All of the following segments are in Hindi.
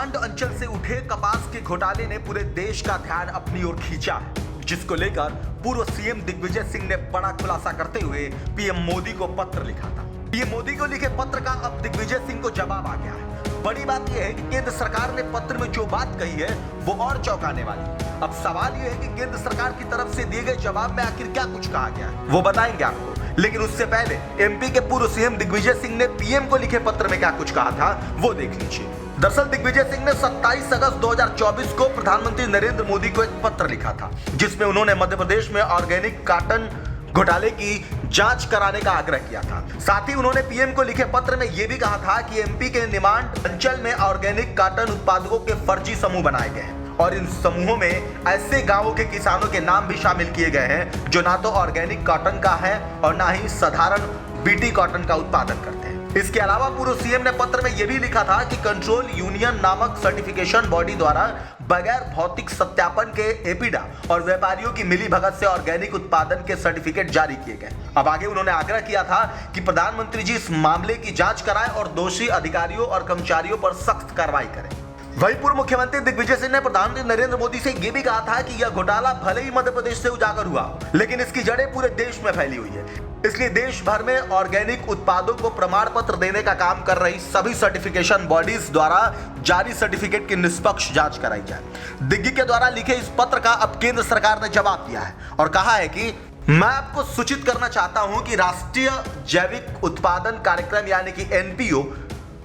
निमाड़ अंचल से उठे कपास के घोटाले ने पूरे देश का ध्यान अपनी ओर खींचा है, जिसको लेकर पूर्व सीएम दिग्विजय सिंह ने बड़ा खुलासा करते हुए पीएम मोदी को पत्र लिखा था। पीएम मोदी को लिखे पत्र का अब दिग्विजय सिंह को जवाब आ गया है। बड़ी बात यह है कि केंद्र सरकार ने पत्र में जो बात कही है वो और चौंकाने वाली है। अब सवाल यह है कि केंद्र सरकार की तरफ से दिए गए जवाब में आखिर क्या कुछ कहा गया है, वो बताएंगे आपको। लेकिन उससे पहले एमपी के पूर्व सीएम दिग्विजय सिंह ने पीएम को लिखे पत्र में क्या कुछ कहा था वो देख लीजिए। दरअसल दिग्विजय सिंह ने 27 अगस्त 2024 को प्रधानमंत्री नरेंद्र मोदी को एक पत्र लिखा था, जिसमें उन्होंने मध्य प्रदेश में ऑर्गेनिक कॉटन घोटाले की जांच कराने का आग्रह किया था। साथ ही उन्होंने पीएम को लिखे पत्र में यह भी कहा था कि एमपी के निमाड़ अंचल में ऑर्गेनिक कॉटन उत्पादकों के फर्जी समूह बनाए गए हैं और इन समूहों में ऐसे गांवों के किसानों के नाम भी शामिल किए गए हैं जो ना तो ऑर्गेनिक कॉटन का है और ना ही साधारण बीटी कॉटन का उत्पादन करते हैं। इसके अलावा पूर्व सीएम ने पत्र में यह भी लिखा था कि कंट्रोल यूनियन नामक सर्टिफिकेशन बॉडी द्वारा बगैर भौतिक सत्यापन के एपीडा और व्यापारियों की मिलीभगत से ऑर्गेनिक उत्पादन के सर्टिफिकेट जारी किए गए। अब आगे उन्होंने आग्रह किया था कि प्रधानमंत्री जी इस मामले की जांच कराएं और दोषी अधिकारियों और कर्मचारियों पर सख्त कार्रवाई करें। वहीं पूर्व मुख्यमंत्री दिग्विजय सिंह ने प्रधानमंत्री नरेंद्र मोदी से यह भी कहा था कि यह घोटाला भले ही मध्य प्रदेश से उजागर हुआ हो, लेकिन इसकी जड़ें पूरे देश में फैली हुई है। इसलिए देश भर में ऑर्गेनिक उत्पादों को प्रमाण पत्र देने का काम कर रही सभी सर्टिफिकेशन बॉडीज द्वारा जारी सर्टिफिकेट की निष्पक्ष जांच कराई जाए। दिग्गी के द्वारा लिखे इस पत्र का अब केंद्र सरकार ने जवाब दिया है और कहा है कि मैं आपको सूचित करना चाहता हूं कि राष्ट्रीय जैविक उत्पादन कार्यक्रम यानी कि एनपीओ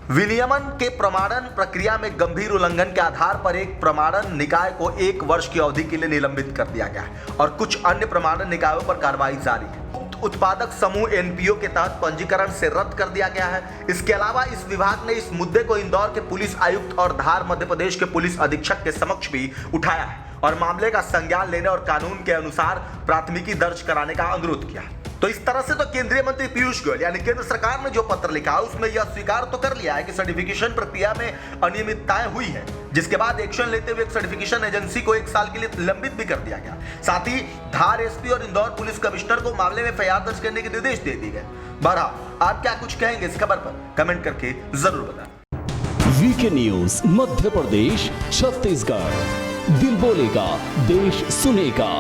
विनियमन के प्रमाणन प्रक्रिया में गंभीर उल्लंघन के आधार पर एक प्रमाणन निकाय को 1 वर्ष की अवधि के लिए निलंबित कर दिया गया है और कुछ अन्य प्रमाणन निकायों पर कार्रवाई जारी है। उत्पादक समूह एनपीओ के तहत पंजीकरण से रद्द कर दिया गया है। इसके अलावा इस विभाग ने इस मुद्दे को इंदौर के पुलिस आयुक्त और धार मध्य प्रदेश के पुलिस अधीक्षक के समक्ष भी उठाया है और मामले का संज्ञान लेने और कानून के अनुसार प्राथमिकी दर्ज कराने का अनुरोध किया है। तो इस तरह से तो केंद्रीय मंत्री पीयूष गोयल यानी केंद्र सरकार ने जो पत्र लिखा उसमें यह स्वीकार तो कर लिया है कि सर्टिफिकेशन प्रक्रिया में अनियमितताएं हुई है, जिसके बाद एक्शन लेते हुए एक सर्टिफिकेशन एजेंसी को 1 साल के लिए निलंबित भी कर दिया गया। साथ ही धार एसपी और इंदौर पुलिस कमिश्नर को मामले में एफआईआर दर्ज करने के निर्देश दे दिए गए। बहरहाल आप क्या कुछ कहेंगे इस खबर पर कमेंट करके जरूर बताएं। वीके न्यूज मध्य प्रदेश छत्तीसगढ़, दिल बोलेगा देश सुनेगा।